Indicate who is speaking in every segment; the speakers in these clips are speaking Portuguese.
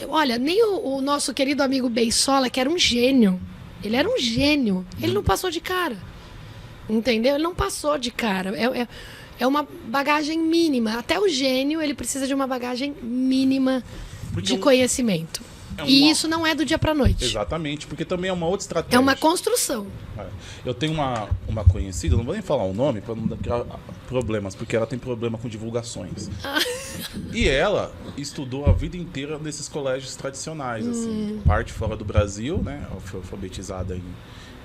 Speaker 1: Olha, nem o nosso querido amigo Beissola, que era um gênio. Ele era um gênio. Ele não passou de cara. Entendeu? Ele não passou de cara. É uma bagagem mínima. Até o gênio, ele precisa de uma bagagem mínima de conhecimento. E isso não é do dia para noite.
Speaker 2: Exatamente, porque também é uma outra estratégia.
Speaker 1: É uma construção.
Speaker 2: Eu tenho uma conhecida, não vou nem falar o nome para não criar problemas, porque ela tem problema com divulgações. E ela estudou a vida inteira nesses colégios tradicionais, assim, parte fora do Brasil, né? Ela foi alfabetizada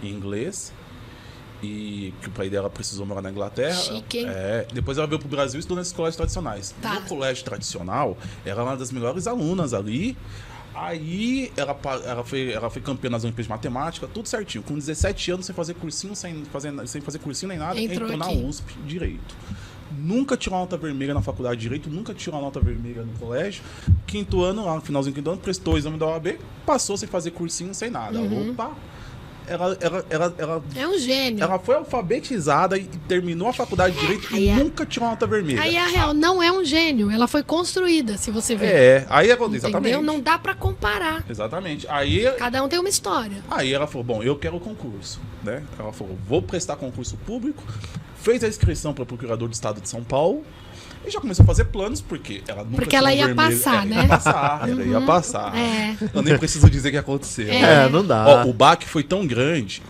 Speaker 2: em inglês. E que o pai dela precisou morar na Inglaterra.
Speaker 1: Chique, hein?
Speaker 2: Depois ela veio pro Brasil e estudou nesses colégios tradicionais.
Speaker 1: Tá.
Speaker 2: No colégio tradicional, ela era uma das melhores alunas ali. Aí ela foi campeã nas Olimpíadas de Matemática, tudo certinho. Com 17 anos, sem fazer cursinho, sem fazer cursinho nem nada, entrou na USP, Direito. Nunca tirou uma nota vermelha na faculdade de Direito, nunca tirou uma nota vermelha no colégio. Quinto ano, lá no finalzinho do quinto ano, prestou o exame da OAB, passou sem fazer cursinho, sem nada. Opa! Ela
Speaker 1: é um gênio.
Speaker 2: Ela foi alfabetizada e terminou a faculdade de Direito e nunca tirou uma nota vermelha.
Speaker 1: Aí a real não é um gênio, ela foi construída, se você ver.
Speaker 2: Aí exatamente.
Speaker 1: Entendeu? Não dá pra comparar.
Speaker 2: Exatamente.
Speaker 1: Cada um tem uma história.
Speaker 2: Aí ela falou, bom, eu quero o concurso, né? Ela falou, vou prestar concurso público, fez a inscrição para procurador do estado de São Paulo. E já começou a fazer planos, porque ela nunca
Speaker 1: Porque ela ia
Speaker 2: vermelho.
Speaker 1: passar, né?
Speaker 2: Ela ia passar. Eu nem preciso dizer o que aconteceu.
Speaker 3: Não dá.
Speaker 2: O baque foi tão grande,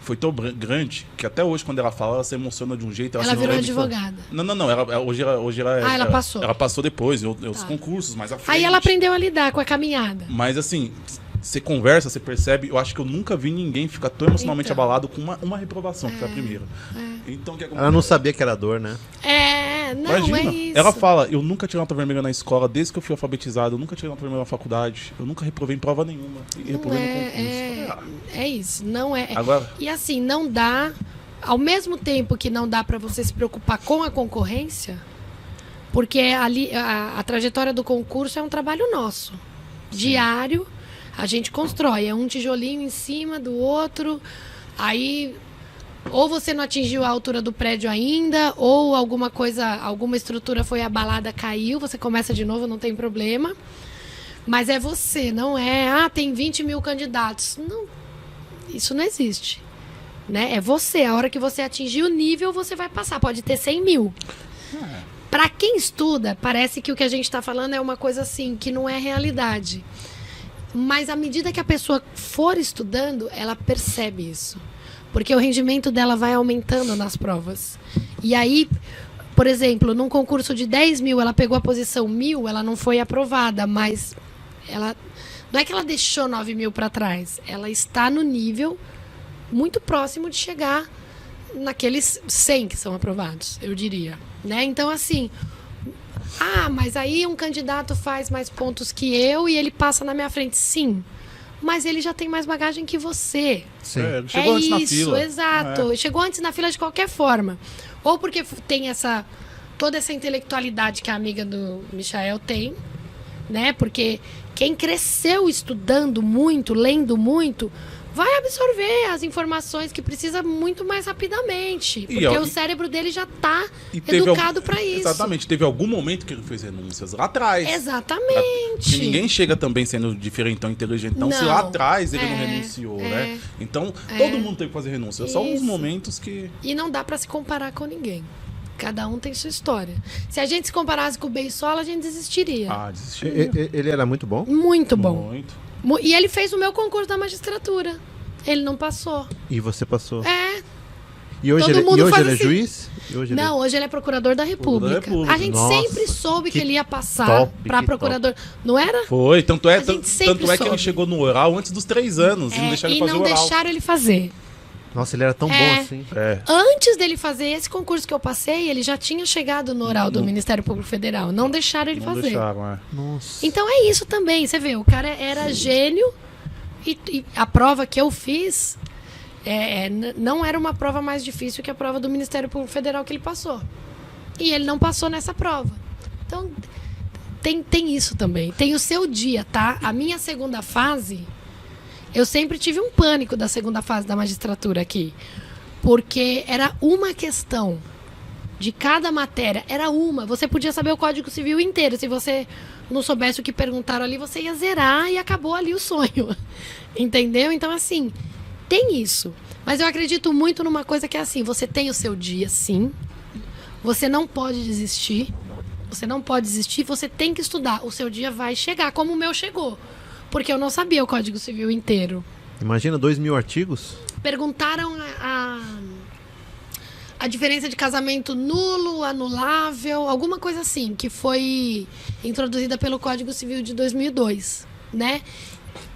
Speaker 2: que até hoje, quando ela fala, ela se emociona de um jeito...
Speaker 1: Ela virou advogada.
Speaker 2: Não. Hoje ela
Speaker 1: passou.
Speaker 2: Ela passou depois, os concursos, mais à frente.
Speaker 1: Aí ela aprendeu a lidar com a caminhada.
Speaker 2: Mas assim... Você conversa, você percebe. Eu acho que eu nunca vi ninguém ficar tão emocionalmente abalado com uma reprovação, que foi a primeira. Então, o que aconteceu?
Speaker 3: Ela não sabia que era dor, né?
Speaker 1: Não,
Speaker 2: imagina,
Speaker 1: é isso.
Speaker 2: Ela fala, eu nunca tirei nota vermelha na escola, desde que eu fui alfabetizado, eu nunca tirei nota vermelha na faculdade, eu nunca reprovei em prova nenhuma. E reprovei no concurso.
Speaker 1: É isso, não é.
Speaker 2: Agora,
Speaker 1: e assim, não dá, ao mesmo tempo que não dá para você se preocupar com a concorrência, porque ali a trajetória do concurso é um trabalho nosso, diário. A gente constrói, é um tijolinho em cima do outro, aí ou você não atingiu a altura do prédio ainda, ou alguma estrutura foi abalada, caiu, você começa de novo, não tem problema. Mas é você, não é, tem 20 mil candidatos. Não, isso não existe. Né? É você, a hora que você atingir o nível, você vai passar, pode ter 100 mil. Para quem estuda, parece que o que a gente está falando é uma coisa assim, que não é realidade. Mas à medida que a pessoa for estudando, ela percebe isso. Porque o rendimento dela vai aumentando nas provas. E aí, por exemplo, num concurso de 10 mil, ela pegou a posição 1000, ela não foi aprovada, mas ela não é que ela deixou 9 mil para trás. Ela está no nível muito próximo de chegar naqueles 100 que são aprovados, eu diria. Né? Então, assim... mas aí um candidato faz mais pontos que eu e ele passa na minha frente. Sim, mas ele já tem mais bagagem que você.
Speaker 3: Sim.
Speaker 2: Chegou antes na fila.
Speaker 1: Exato. Chegou antes na fila de qualquer forma. Ou porque tem toda essa intelectualidade que a amiga do Michael tem, né? Porque quem cresceu estudando muito, lendo muito, vai absorver as informações que precisa muito mais rapidamente. Porque o cérebro dele já está educado para isso.
Speaker 2: Exatamente. Teve algum momento que ele fez renúncias lá atrás.
Speaker 1: Exatamente.
Speaker 2: Porque ninguém chega também sendo diferentão, inteligentão, se lá atrás ele não renunciou, né? Então, todo mundo teve que fazer renúncia. Só uns momentos que...
Speaker 1: E não dá para se comparar com ninguém. Cada um tem sua história. Se a gente se comparasse com o Beissola, a gente desistiria.
Speaker 2: Desistiria.
Speaker 3: Ele era muito bom?
Speaker 1: Muito bom.
Speaker 2: Muito.
Speaker 1: E ele fez o meu concurso da magistratura. Ele não passou.
Speaker 3: E você passou?
Speaker 1: E
Speaker 3: hoje ele é juiz?
Speaker 1: Hoje ele é procurador da República. A gente sempre soube que ele ia passar para procurador. Não era?
Speaker 2: Foi, tanto é que ele chegou no oral antes dos 3 anos e não deixaram ele fazer o oral.
Speaker 1: E não deixaram ele fazer.
Speaker 3: Nossa, ele era tão bom assim.
Speaker 1: Antes dele fazer esse concurso que eu passei, ele já tinha chegado no oral do Ministério Público Federal. Não deixaram ele fazer.
Speaker 2: Deixaram,
Speaker 3: Nossa.
Speaker 1: Então é isso também. Você vê, o cara era gênio e a prova que eu fiz não era uma prova mais difícil que a prova do Ministério Público Federal que ele passou. E ele não passou nessa prova. Então tem isso também. Tem o seu dia, tá? A minha segunda fase... Eu sempre tive um pânico da segunda fase da magistratura aqui. Porque era uma questão de cada matéria. Era uma. Você podia saber o Código Civil inteiro. Se você não soubesse o que perguntaram ali, você ia zerar e acabou ali o sonho. Entendeu? Então, assim, tem isso. Mas eu acredito muito numa coisa que é assim, você tem o seu dia, sim. Você não pode desistir. Você não pode desistir, você tem que estudar. O seu dia vai chegar, como o meu chegou. Porque eu não sabia o Código Civil inteiro.
Speaker 3: Imagina 2.000 artigos.
Speaker 1: Perguntaram a diferença de casamento nulo, anulável, alguma coisa assim, que foi introduzida pelo Código Civil de 2002, né?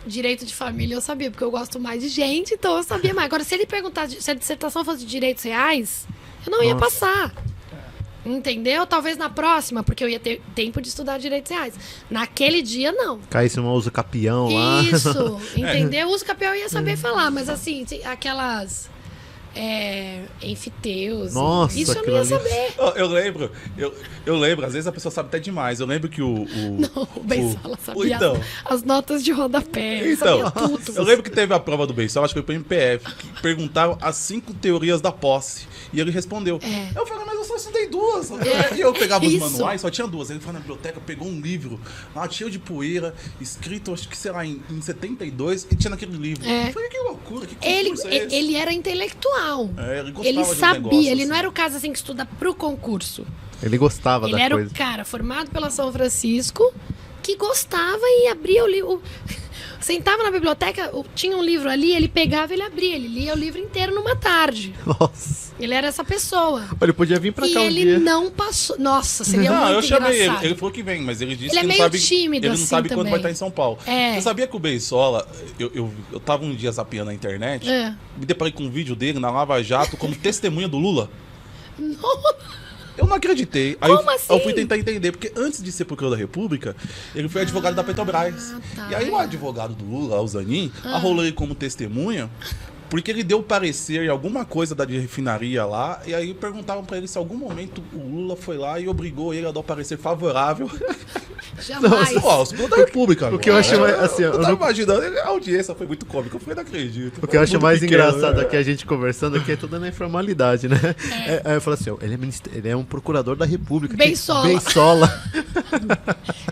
Speaker 1: Direito de família eu sabia, porque eu gosto mais de gente, então eu sabia mais. Agora, se ele perguntasse, se a dissertação fosse de direitos reais, eu não ia passar. Entendeu? Talvez na próxima, porque eu ia ter tempo de estudar direitos reais. Naquele dia, não.
Speaker 3: Caísse uma usa capião lá.
Speaker 1: Isso, entendeu? Uso capião eu ia saber falar, mas assim, aquelas... enfiteus.
Speaker 3: Nossa,
Speaker 1: isso eu não ia
Speaker 3: ali.
Speaker 1: saber.
Speaker 2: Eu lembro, às vezes a pessoa sabe até demais. Eu lembro que o
Speaker 1: Bensola sabia
Speaker 2: então,
Speaker 1: as notas de rodapé.
Speaker 2: Então,
Speaker 1: sabia tudo.
Speaker 2: eu lembro que teve a prova do Bensola, acho que foi pro MPF, que perguntaram as 5 teorias da posse. E ele respondeu. Eu falei, mas eu só estudei 2. E eu pegava os manuais, só tinha 2. Ele foi na biblioteca, pegou um livro, lá cheio de poeira, escrito, acho que, sei lá, em 72, e tinha naquele livro. Eu falei, que loucura, que concurso é esse?
Speaker 1: Ele era intelectual.
Speaker 2: Ele gostava
Speaker 1: Ele
Speaker 2: de um
Speaker 1: sabia,
Speaker 2: negócio,
Speaker 1: ele
Speaker 2: assim.
Speaker 1: não era o caso assim que estuda pro concurso.
Speaker 3: Ele gostava
Speaker 1: Ele
Speaker 3: da
Speaker 1: era
Speaker 3: coisa.
Speaker 1: o cara formado pela São Francisco que gostava e abria o livro. Sentava na biblioteca, tinha um livro ali, ele pegava e ele abria. Ele lia o livro inteiro numa tarde.
Speaker 3: Nossa.
Speaker 1: Ele era essa pessoa.
Speaker 3: Ele podia vir pra
Speaker 1: E
Speaker 3: cá um
Speaker 1: ele
Speaker 3: dia.
Speaker 1: não passou. Nossa, seria
Speaker 2: Não,
Speaker 1: muito
Speaker 2: eu chamei
Speaker 1: engraçado.
Speaker 2: ele. Ele falou que vem, mas ele disse
Speaker 1: Ele é
Speaker 2: que não
Speaker 1: meio
Speaker 2: sabe.
Speaker 1: tímido,
Speaker 2: Ele não
Speaker 1: assim,
Speaker 2: sabe quando
Speaker 1: também.
Speaker 2: vai estar em São Paulo.
Speaker 1: É.
Speaker 2: Você sabia que o Bensola, eu tava um dia zapeando na internet, me deparei com um vídeo dele na Lava Jato como testemunha do Lula. Eu não acreditei. Aí
Speaker 1: Como assim?
Speaker 2: eu fui tentar entender, porque antes de ser procurador da República, ele foi advogado da Petrobras.
Speaker 1: Tá.
Speaker 2: E aí o advogado do Lula, o Zanin, arrolou ele como testemunha, porque ele deu parecer em alguma coisa da de refinaria lá, e aí perguntavam pra ele se em algum momento o Lula foi lá e obrigou ele a dar um parecer favorável.
Speaker 1: Jamais.
Speaker 2: Ó, o Supremo da República.
Speaker 3: O que eu acho mais, assim,
Speaker 2: eu
Speaker 3: eu
Speaker 2: tava
Speaker 3: não-
Speaker 2: imaginando, a audiência foi muito cômica, eu falei, não acredito.
Speaker 3: O que eu acho
Speaker 2: Muito
Speaker 3: mais
Speaker 2: pequeno,
Speaker 3: engraçado
Speaker 2: né?
Speaker 3: aqui, a gente conversando aqui, é toda na informalidade, né? Eu falo assim, ó, ele é um procurador da República.
Speaker 1: Bensola.
Speaker 3: Bensola.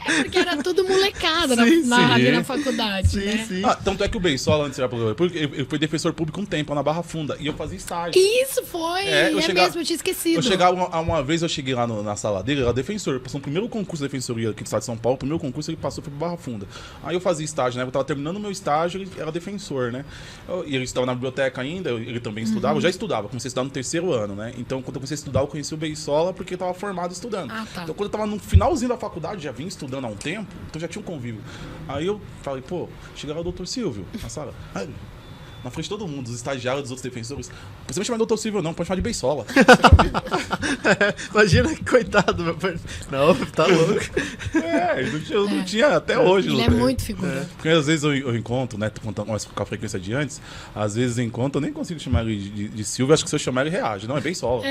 Speaker 1: É porque era tudo molecada
Speaker 3: Sim, sim.
Speaker 1: ali na faculdade, né?
Speaker 3: Sim.
Speaker 2: Ah, tanto é que o Bensola, antes de ser procurador da República, ele foi defensor público um tempo lá na Barra Funda, e eu fazia estágio.
Speaker 1: Isso foi.
Speaker 2: É, eu chegava-
Speaker 1: mesmo, eu tinha esquecido.
Speaker 2: Eu chegava, uma vez eu cheguei lá na sala dele, ele era defensor, passou no primeiro concurso de defensoria aqui do estado de São Paulo, o primeiro concurso ele passou foi pro Barra Funda. Aí eu fazia estágio, né? Eu tava terminando o meu estágio, ele era defensor, né? E ele estava na biblioteca ainda, ele também estudava, eu já estudava, comecei a estudar no 3º ano, né? Então, quando eu comecei a estudar, eu conheci o Bensola porque eu tava formado estudando.
Speaker 1: Ah, tá.
Speaker 2: Então, quando eu tava no finalzinho da faculdade, já vinha estudando há um tempo, então já tinha um convívio. Aí eu falei, pô, chega lá o doutor Silvio, na sala. Aí, na frente de todo mundo, dos estagiários, dos outros defensores. Você não chama de doutor Silvio, não, pode chamar de Bensola.
Speaker 3: Imagina que coitado, meu pai. Não, tá louco.
Speaker 2: Eu não tinha até hoje.
Speaker 1: Ele
Speaker 2: não
Speaker 1: é
Speaker 2: tem.
Speaker 1: muito figura.
Speaker 2: Porque às vezes eu encontro, né, contando mais com a frequência de antes, às vezes eu encontro, eu nem consigo chamar ele de Silvio, acho que se eu chamar ele reage. Não, é Bensola.